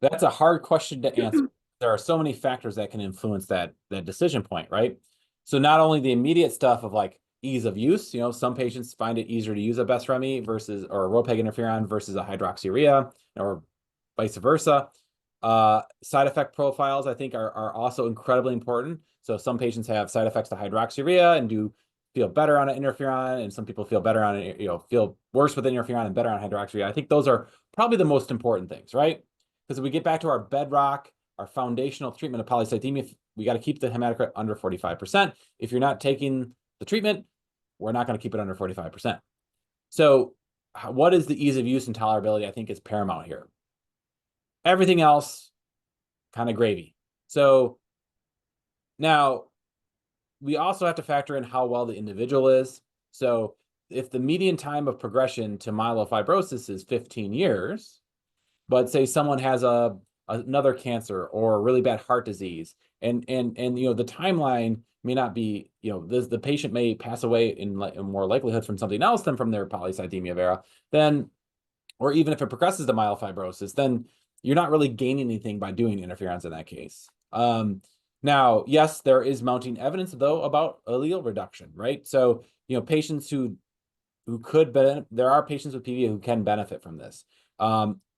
That's a hard question to answer. There are so many factors that can influence that decision point, right? So not only the immediate stuff of like ease of use, some patients find it easier to use a BESREMi versus or a ropeg interferon versus a hydroxyurea or vice versa. Side effect profiles, I think, are also incredibly important. So some patients have side effects to hydroxyurea and do feel better on an interferon, and some people feel better on it, feel worse with interferon and better on hydroxyurea. I think those are probably the most important things, right? Because if we get back to our bedrock, our foundational treatment of polycythemia, we got to keep the hematocrit under 45%. If you're not taking the treatment, we're not going to keep it under 45%. So what is the ease of use and tolerability? I think is paramount here. Everything else, kind of gravy. So now we also have to factor in how well the individual is. So if the median time of progression to myelofibrosis is 15 years, but say someone has another cancer or a really bad heart disease, and the timeline may not be, the patient may pass away in more likelihood from something else than from their polycythemia vera, then, or even if it progresses to myelofibrosis, then you're not really gaining anything by doing interferons in that case. Now, yes, there is mounting evidence though about allele reduction, right? So, patients who could benefit, there are patients with PV who can benefit from this.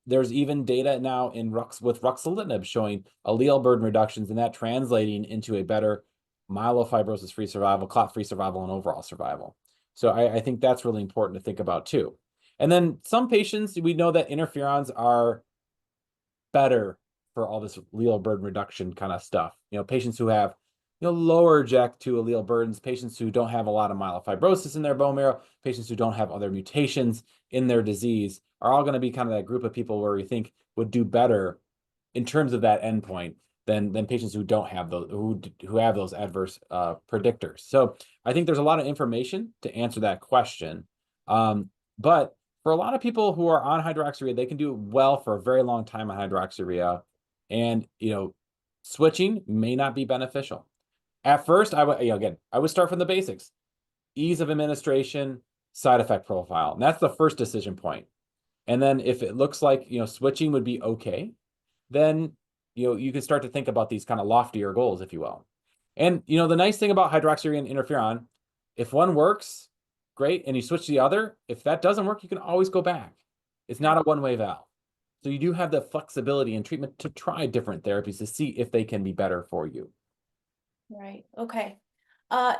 There's even data now with ruxolitinib showing allele burden reductions and that translating into a better myelofibrosis-free survival, clot-free survival, and overall survival. So I think that's really important to think about too. And then some patients, we know that interferons are better for all this allele burden reduction kind of stuff. Patients who have lower JAK2 allele burdens, patients who don't have a lot of myelofibrosis in their bone marrow, patients who don't have other mutations in their disease are all going to be kind of that group of people where we think would do better in terms of that endpoint than patients who don't have those, who have those adverse predictors. So I think there's a lot of information to answer that question. But for a lot of people who are on hydroxyurea, they can do well for a very long time on hydroxyurea, and switching may not be beneficial. At first, I would start from the basics. ease of administration, side effect profile. And that's the first decision point. And then if it looks like, switching would be okay, then, you can start to think about these kind of loftier goals, if you will. And, the nice thing about hydroxyurea and interferon, if one works, great, and you switch to the other, if that doesn't work, you can always go back. It's not a one-way valve. So you do have the flexibility in treatment to try different therapies to see if they can be better for you. Right. Okay.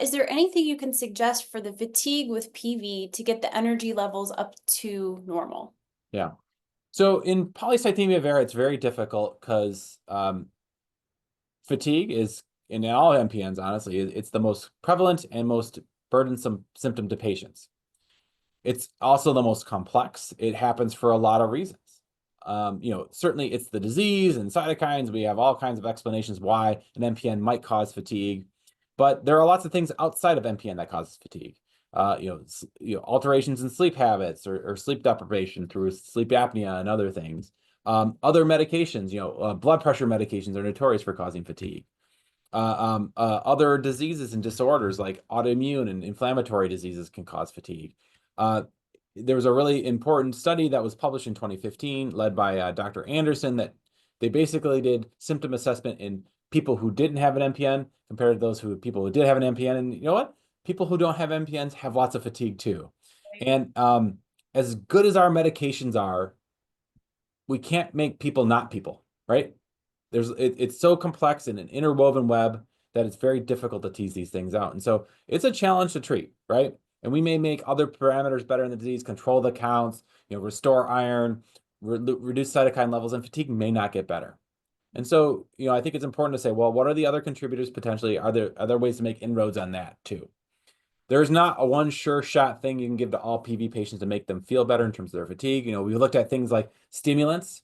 Is there anything you can suggest for the fatigue with PV to get the energy levels up to normal? Yeah. So in polycythemia vera, it's very difficult because fatigue is, in all MPNs, honestly, it's the most prevalent and most burdensome symptom to patients. It's also the most complex. It happens for a lot of reasons. Certainly it's the disease and cytokines. We have all kinds of explanations why an MPN might cause fatigue, but there are lots of things outside of MPN that causes fatigue. Alterations in sleep habits or sleep deprivation through sleep apnea and other things. Other medications, blood pressure medications are notorious for causing fatigue. Other diseases and disorders like autoimmune and inflammatory diseases can cause fatigue. There was a really important study that was published in 2015, led by Dr. Anderson, that they basically did symptom assessment in people who didn't have an MPN compared to people who did have an MPN. And you know what? People who don't have MPNs have lots of fatigue too. And as good as our medications are, we can't make people not people, right? It's so complex and an interwoven web that it's very difficult to tease these things out. And so it's a challenge to treat, right? And we may make other parameters better in the disease, control the counts, restore iron, reduce cytokine levels, and fatigue may not get better. And so, I think it's important to say, well, what are the other contributors potentially? Are there other ways to make inroads on that too? There's not a one sure shot thing you can give to all PV patients to make them feel better in terms of their fatigue. We looked at things like stimulants.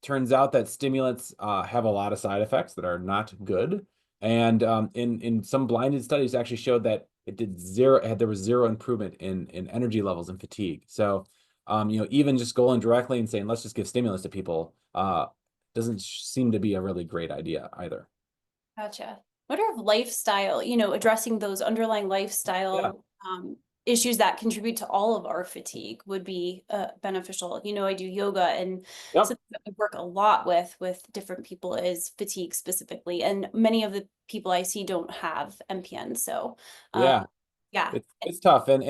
Turns out that stimulants have a lot of side effects that are not good. And in some blinded studies actually showed that there was zero improvement in energy levels and fatigue. So, even just going directly and saying, let's just give stimulants to people doesn't seem to be a really great idea either. Gotcha. What are lifestyle, addressing those underlying lifestyle issues that contribute to all of our fatigue would be beneficial. I do yoga, and Yep. something that I work a lot with different people is fatigue specifically. And many of the people I see don't have MPN. So Yeah. yeah. It's tough, and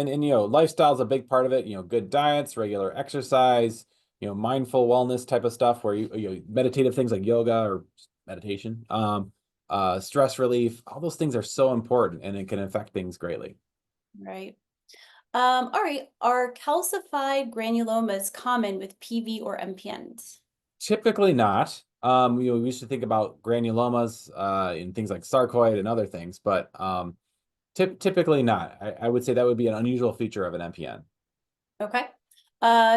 lifestyle is a big part of it. Good diets, regular exercise, mindful wellness type of stuff where meditative things like yoga or meditation, stress relief, all those things are so important, and it can affect things greatly. Right. All right. Are calcified granulomas common with PV or MPNs? Typically not. We used to think about granulomas in things like sarcoid and other things, but typically not. I would say that would be an unusual feature of an MPN. Okay.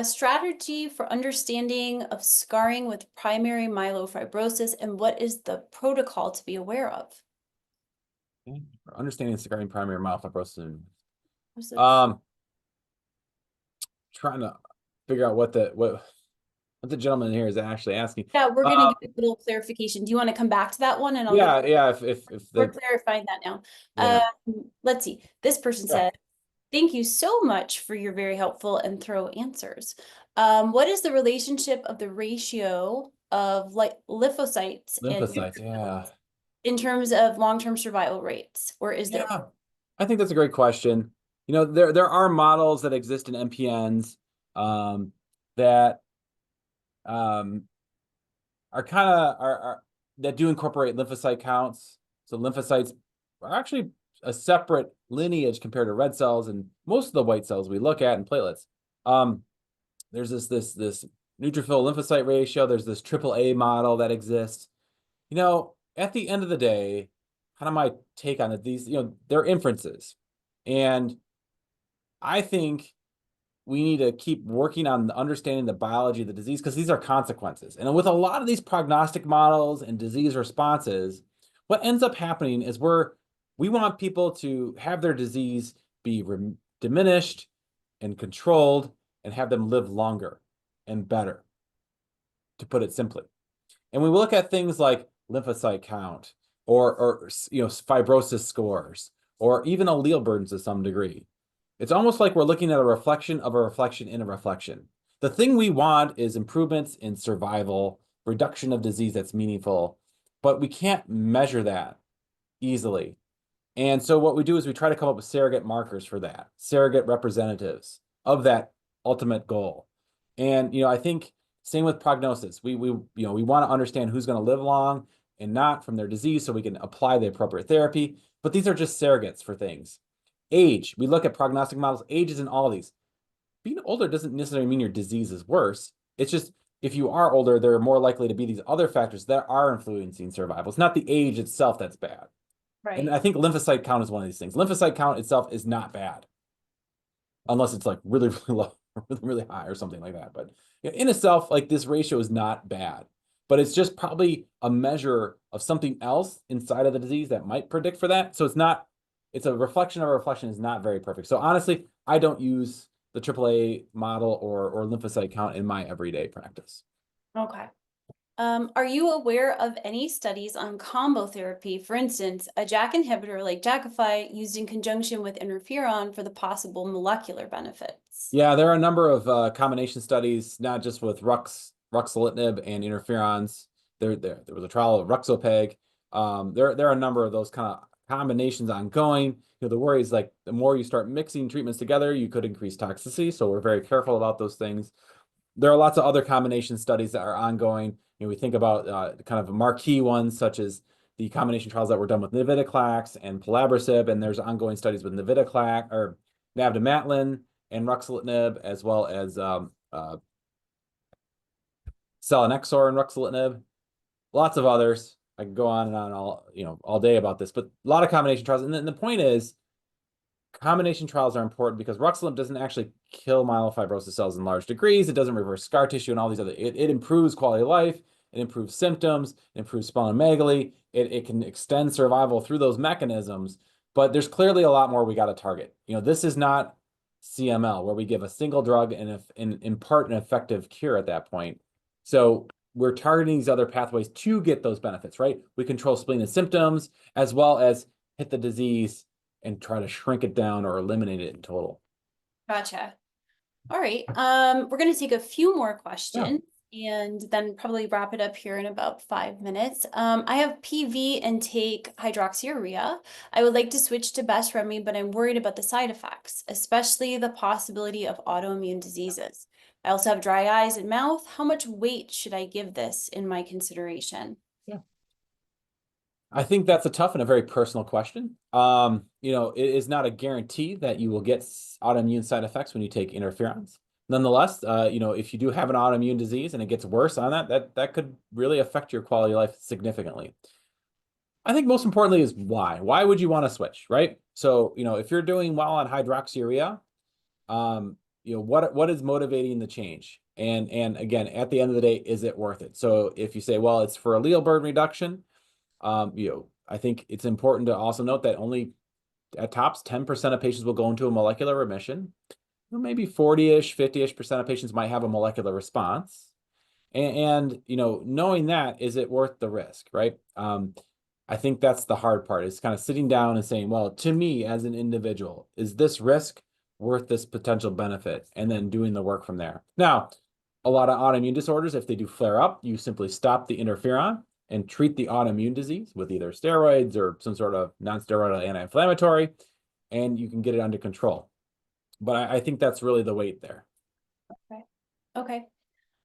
Strategy for understanding of scarring with primary myelofibrosis, and what is the protocol to be aware of? Understanding scarring primary myelofibrosis. Was it- Trying to figure out what the gentleman here is actually asking. Yeah, we're gonna get a little clarification. Do you want to come back to that one? And I'll Yeah, get, yeah. we're clarifying that now. Yeah. Let's see. This person Yeah. said, thank you so much for your very helpful and thorough answers. What is the relationship of the ratio of lymphocytes and Lymphocytes, yeah. in terms of long-term survival rates, or is there? Yeah, I think that's a great question. There are models that exist in MPNs that um, are kind of are that do incorporate lymphocyte counts. So lymphocytes are actually a separate lineage compared to red cells and most of the white cells we look at and platelets. There's this neutrophil lymphocyte ratio. There's this AAA model that exists. At the end of the day, kind of my take on it, these, they're inferences. And I think we need to keep working on understanding the biology of the disease because these are consequences. And with a lot of these prognostic models and disease responses, what ends up happening is we want people to have their disease be diminished and controlled and have them live longer and better, to put it simply. And when we look at things like lymphocyte count or fibrosis scores or even allele burdens to some degree. It's almost like we're looking at a reflection of a reflection in a reflection. The thing we want is improvements in survival, reduction of disease that's meaningful, but we can't measure that easily. And so what we do is we try to come up with surrogate markers for that, surrogate representatives of that ultimate goal. And, I think same with prognosis. We want to understand who's going to live long and not from their disease so we can apply the appropriate therapy. But these are just surrogates for things. Age, we look at prognostic models. Age is in all of these. Being older doesn't necessarily mean your disease is worse. It's just if you are older, there are more likely to be these other factors that are influencing survival. It's not the age itself that's bad. And Right. I think lymphocyte count is one of these things. Lymphocyte count itself is not bad, unless it's like really, really low, or really, really high or something like that. But in itself, like this ratio is not bad, but it's just probably a measure of something else inside of the disease that might predict for that. So it's a reflection of a reflection is not very perfect. So honestly, I don't use the AAA model or lymphocyte count in my everyday practice. Okay. Are you aware of any studies on combo therapy, for instance, a JAK inhibitor like Jakafi used in conjunction with interferon for the possible molecular benefits? Yeah, there are a number of combination studies, not just with ruxolitinib and interferons. There was a trial of ruxopeg. There are a number of those kind of combinations ongoing. The worry is like the more you start mixing treatments together, you could increase toxicity. So we're very careful about those things. There are lots of other combination studies that are ongoing. We think about kind of marquee ones such as the combination trials that were done with navitoclax and pelabresib, and there's ongoing studies with navitoclax or navtemadlin and ruxolitinib, as well as selinexor and ruxolitinib. Lots of others. I could go on and on all day about this, but a lot of combination trials. And then the point is, combination trials are important because ruxolitinib doesn't actually kill myelofibrosis cells in large degrees. It doesn't reverse scar tissue and all these other. It improves quality of life. It improves symptoms. It improves splenomegaly. It can extend survival through those mechanisms. But there's clearly a lot more we got to target. This is not CML where we give a single drug and impart an effective cure at that point. So we're targeting these other pathways to get those benefits, right? We control spleen and symptoms as well as hit the disease and try to shrink it down or eliminate it in total. Gotcha. All right. We're going to take a few more Yeah. questions and then probably wrap it up here in about 5 minutes. I have PV and take hydroxyurea. I would like to switch to BESREMi, but I'm worried about the side effects, especially the possibility of autoimmune diseases. I also have dry eyes and mouth. How much weight should I give this in my consideration? Yeah. I think that's a tough and a very personal question. It is not a guarantee that you will get autoimmune side effects when you take interferons. Nonetheless, if you do have an autoimmune disease and it gets worse on that could really affect your quality of life significantly. I think most importantly is why. Why would you want to switch, right? So, if you're doing well on hydroxyurea, what is motivating the change? And again, at the end of the day, is it worth it? So if you say, well, it's for allele burden reduction, I think it's important to also note that only at tops 10% of patients will go into a molecular remission. Or maybe 40-ish, 50-ish% of patients might have a molecular response. And knowing that, is it worth the risk, right? I think that's the hard part, is kind of sitting down and saying, well, to me as an individual, is this risk worth this potential benefit? And then doing the work from there. Now, a lot of autoimmune disorders, if they do flare up, you simply stop the interferon and treat the autoimmune disease with either steroids or some sort of non-steroidal anti-inflammatory, and you can get it under control. But I think that's really the weight there. Okay.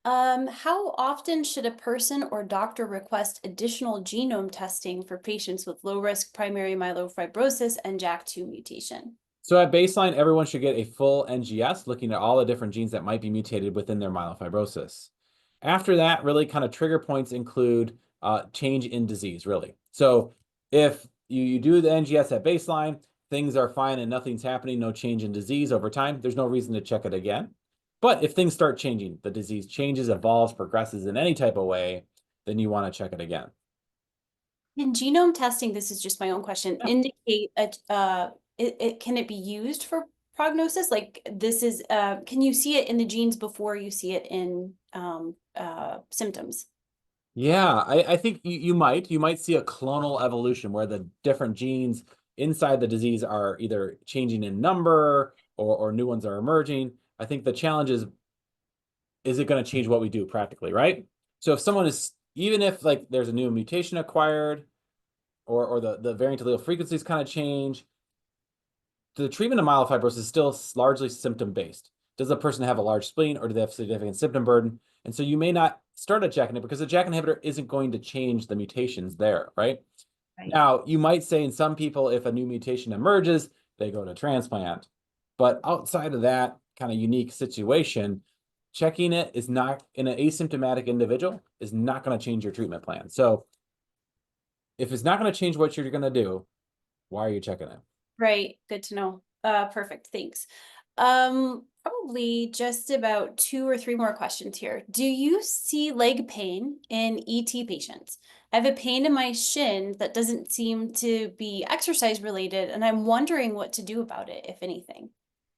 How often should a person or doctor request additional genome testing for patients with low-risk primary myelofibrosis and JAK2 mutation? So at baseline, everyone should get a full NGS looking at all the different genes that might be mutated within their myelofibrosis. After that, really kind of trigger points include change in disease, really. So if you do the NGS at baseline, things are fine and nothing's happening, no change in disease over time, there's no reason to check it again. But if things start changing, the disease changes, evolves, progresses in any type of way, then you want to check it again. In genome testing, this is just my own question, Yeah. indicate can it be used for prognosis? Like this is can you see it in the genes before you see it in symptoms? Yeah, I think you might see a clonal evolution where the different genes inside the disease are either changing in number or new ones are emerging. I think the challenge is it going to change what we do practically, right? So if someone is, even if like there's a new mutation acquired or the variant allele frequencies kind of change, the treatment of myelofibrosis is still largely symptom-based. Does the person have a large spleen or do they have significant symptom burden? And so you may not start a JAK inhibitor because a JAK inhibitor isn't going to change the mutations there, right? Right. Now, you might say in some people, if a new mutation emerges, they go to transplant. But outside of that kind of unique situation, checking it is not, in an asymptomatic individual, is not going to change your treatment plan. So if it's not going to change what you're going to do, why are you checking it? Right, good to know. Perfect, thanks. Probably just about 2 or 3 more questions here. Do you see leg pain in ET patients? I have a pain in my shin that doesn't seem to be exercise related, and I'm wondering what to do about it, if anything.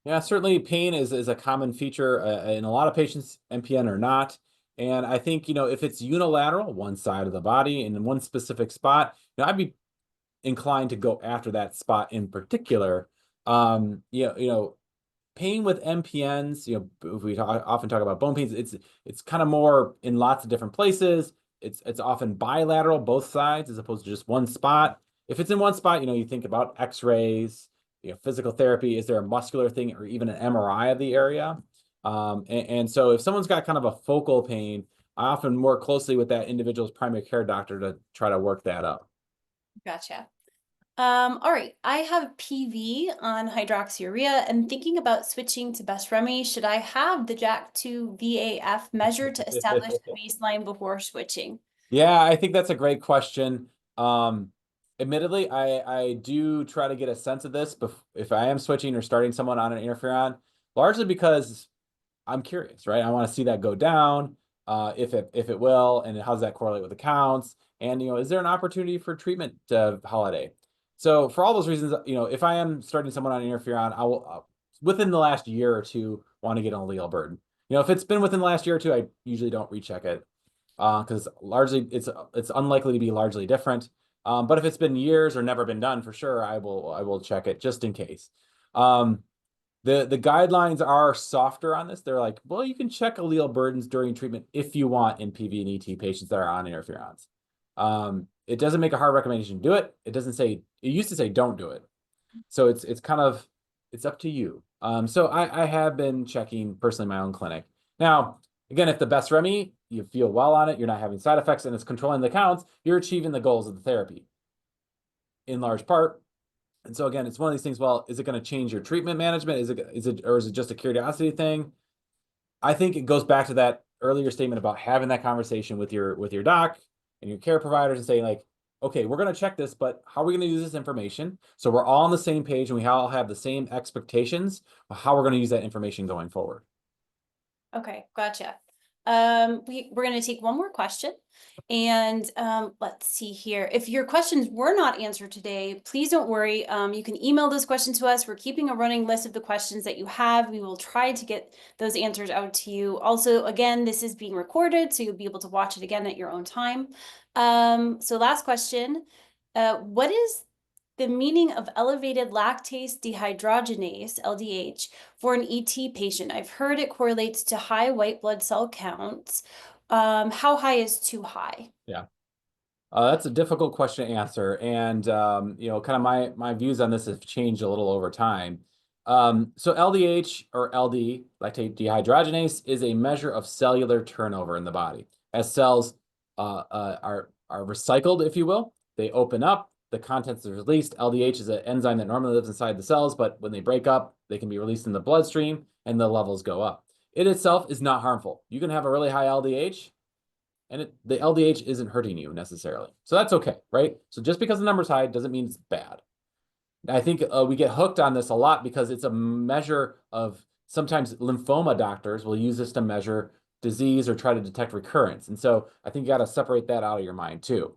Yeah, certainly pain is a common feature in a lot of patients, MPN or not. And I think, if it's unilateral, one side of the body and in one specific spot, I'd be inclined to go after that spot in particular. Pain with MPNs, if we often talk about bone pains, it's kind of more in lots of different places. It's often bilateral, both sides, as opposed to just one spot. If it's in one spot, you think about X-rays, physical therapy. Is there a muscular thing or even an MRI of the area? And so if someone's got kind of a focal pain, I often work closely with that individual's primary care doctor to try to work that up. Gotcha. All right, I have PV on hydroxyurea and thinking about switching to BESREMi. Should I have the JAK2 VAF measure to establish the baseline before switching? Yeah, I think that's a great question. Admittedly, I do try to get a sense of this if I am switching or starting someone on an interferon, largely because I'm curious, right? I want to see that go down, if it will, and how does that correlate with the counts? And is there an opportunity for treatment holiday? So for all those reasons, if I am starting someone on interferon, I will within the last year or two want to get an allele burden. If it's been within the last year or two, I usually don't recheck it because largely it's unlikely to be largely different. But if it's been years or never been done, for sure, I will check it just in case. The guidelines are softer on this. They're like, well, you can check allele burdens during treatment if you want in PV and ET patients that are on interferons. It doesn't make a hard recommendation to do it. It doesn't say, it used to say don't do it. So it's kind of, it's up to you. So I have been checking personally in my own clinic. Now, again, if the BESREMi, you feel well on it, you're not having side effects, and it's controlling the counts, you're achieving the goals of the therapy in large part. And so again, it's one of these things, well, is it going to change your treatment management? Or is it just a curiosity thing? I think it goes back to that earlier statement about having that conversation with your doc and your care providers and saying like, okay, we're going to check this, but how are we going to use this information? So we're all on the same page and we all have the same expectations of how we're going to use that information going forward. Okay, gotcha. We're going to take one more question. And let's see here. If your questions were not answered today, please don't worry. You can email those questions to us. We're keeping a running list of the questions that you have. We will try to get those answers out to you. Also, again, this is being recorded, so you'll be able to watch it again at your own time. So last question. What is the meaning of elevated lactase dehydrogenase, LDH, for an ET patient? I've heard it correlates to high white blood cell counts. How high is too high? Yeah. That's a difficult question to answer. And, kind of my views on this have changed a little over time. So LDH or LD, lactate dehydrogenase, is a measure of cellular turnover in the body. As cells are recycled, if you will, they open up, the contents are released. LDH is an enzyme that normally lives inside the cells, but when they break up, they can be released in the bloodstream and the levels go up. It itself is not harmful. You can have a really high LDH, and the LDH isn't hurting you necessarily. So that's okay, right? So just because the number's high doesn't mean it's bad. I think we get hooked on this a lot because it's a measure of, sometimes lymphoma doctors will use this to measure disease or try to detect recurrence. And so I think you got to separate that out of your mind too.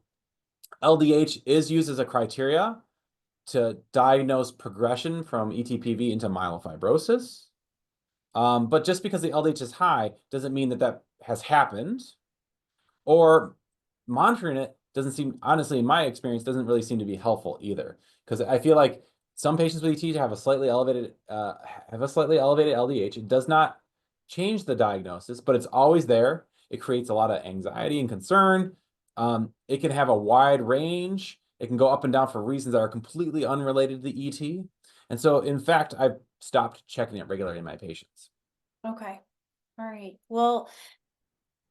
LDH is used as a criteria to diagnose progression from ETPV into myelofibrosis. But just because the LDH is high doesn't mean that has happened. Or monitoring it doesn't seem, honestly, in my experience, doesn't really seem to be helpful either. Because I feel like some patients with ET have a slightly elevated LDH. It does not change the diagnosis, but it's always there. It creates a lot of anxiety and concern. It can have a wide range. It can go up and down for reasons that are completely unrelated to the ET. And so, in fact, I've stopped checking it regularly in my patients. Okay. All right. Well,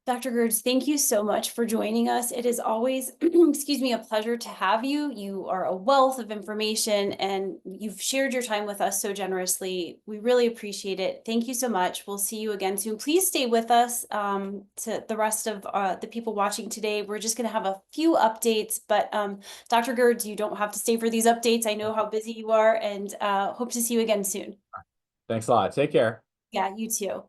Dr. Gerds, thank you so much for joining us. It is always, excuse me, a pleasure to have you. You are a wealth of information and you've shared your time with us so generously. We really appreciate it. Thank you so much. We'll see you again soon. Please stay with us to the rest of the people watching today. We're just going to have a few updates, but Dr. Gerds, you don't have to stay for these updates. I know how busy you are and hope to see you again soon. Thanks a lot. Take care. Yeah, you too.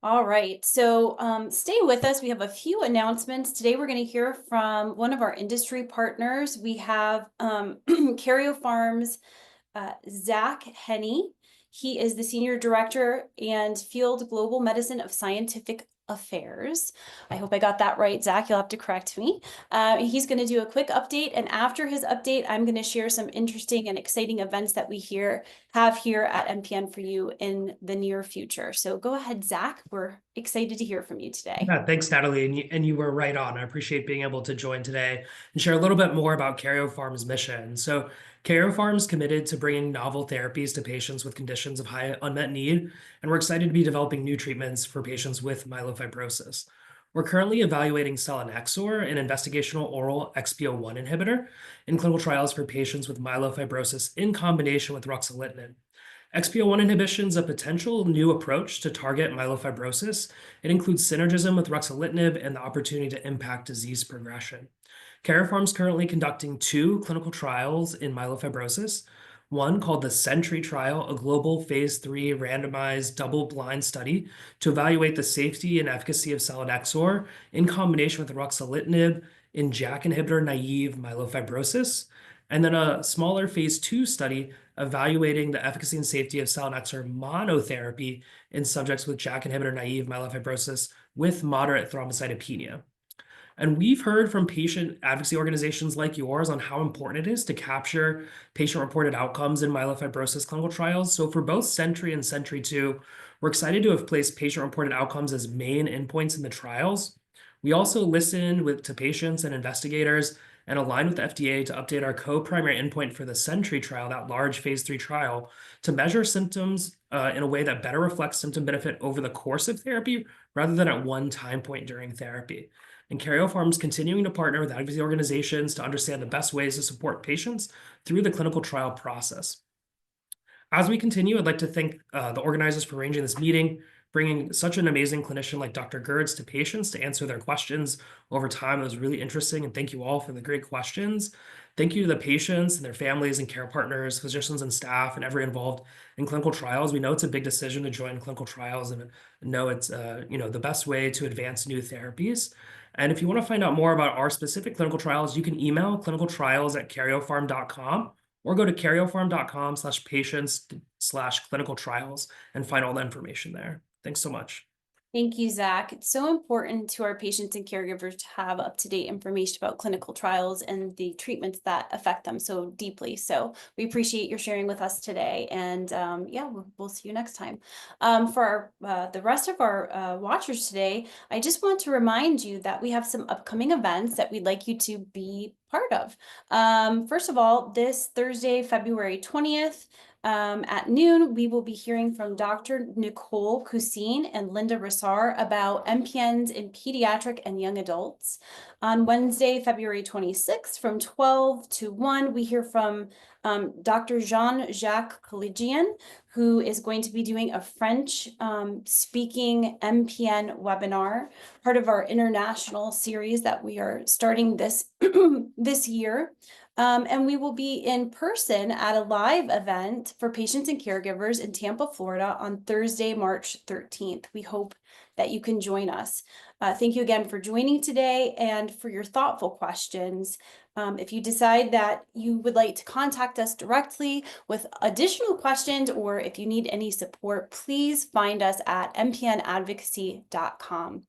All right, so stay with us. We have a few announcements. Today we're going to hear from one of our industry partners. We have Karyopharm's Zach Henney. He is the Senior Director and Field Global Medicine of Scientific Affairs. I hope I got that right, Zach. You'll have to correct me. He's going to do a quick update, and after his update, I'm going to share some interesting and exciting events that we have here at MPN for you in the near future. So go ahead, Zach. We're excited to hear from you today. Yeah, thanks, Natalie. And you were right on. I appreciate being able to join today and share a little bit more about Karyopharm's mission. So Karyopharm is committed to bringing novel therapies to patients with conditions of high unmet need, and we're excited to be developing new treatments for patients with myelofibrosis. We're currently evaluating selinexor, an investigational oral XPO1 inhibitor, in clinical trials for patients with myelofibrosis in combination with ruxolitinib. XPO1 inhibition is a potential new approach to target myelofibrosis. It includes synergism with ruxolitinib and the opportunity to impact disease progression. Karyopharm is currently conducting 2 clinical trials in myelofibrosis. One called the SENTRY trial, a global phase 3 randomized double-blind study to evaluate the safety and efficacy of selinexor in combination with ruxolitinib in JAK inhibitor-naive myelofibrosis. And then a smaller phase 2 study evaluating the efficacy and safety of selinexor monotherapy in subjects with JAK inhibitor-naive myelofibrosis with moderate thrombocytopenia. And we've heard from patient advocacy organizations like yours on how important it is to capture patient-reported outcomes in myelofibrosis clinical trials. So for both SENTRY and SENTRY-2, we're excited to have placed patient-reported outcomes as main endpoints in the trials. We also listened to patients and investigators and aligned with the FDA to update our co-primary endpoint for the SENTRY trial, that large phase 3 trial, to measure symptoms in a way that better reflects symptom benefit over the course of therapy rather than at one time point during therapy. And Karyopharm is continuing to partner with advocacy organizations to understand the best ways to support patients through the clinical trial process. As we continue, I'd like to thank the organizers for arranging this meeting, bringing such an amazing clinician like Dr. Gerds to patients to answer their questions over time. It was really interesting, and thank you all for the great questions. Thank you to the patients and their families and care partners, physicians and staff, and everyone involved in clinical trials. We know it's a big decision to join clinical trials, and know it's the best way to advance new therapies. And if you want to find out more about our specific clinical trials, you can email clinicaltrials@karyopharm.com or go to karyopharm.com/patients/clinical trials and find all the information there. Thanks so much. Thank you, Zach. It's so important to our patients and caregivers to have up-to-date information about clinical trials and the treatments that affect them so deeply. So we appreciate your sharing with us today. And yeah, we'll see you next time. For the rest of our watchers today, I just want to remind you that we have some upcoming events that we'd like you to be part of. First of all, this Thursday, February 20th, at noon, we will be hearing from Dr. Nicole Cousin and Linda Rissar about MPNs in pediatric and young adults. On Wednesday, February 26th, from 12 to 1, we hear from Dr. Jean-Jacques Collegian, who is going to be doing a French speaking MPN webinar, part of our international series that we are starting this year. And we will be in person at a live event for patients and caregivers in Tampa, Florida on Thursday, March 13th. We hope that you can join us. Thank you again for joining today and for your thoughtful questions. If you decide that you would like to contact us directly with additional questions, or if you need any support, please find us at mpnadvocacy.com.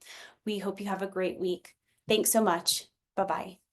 We hope you have a great week. Thanks so much. Bye-bye.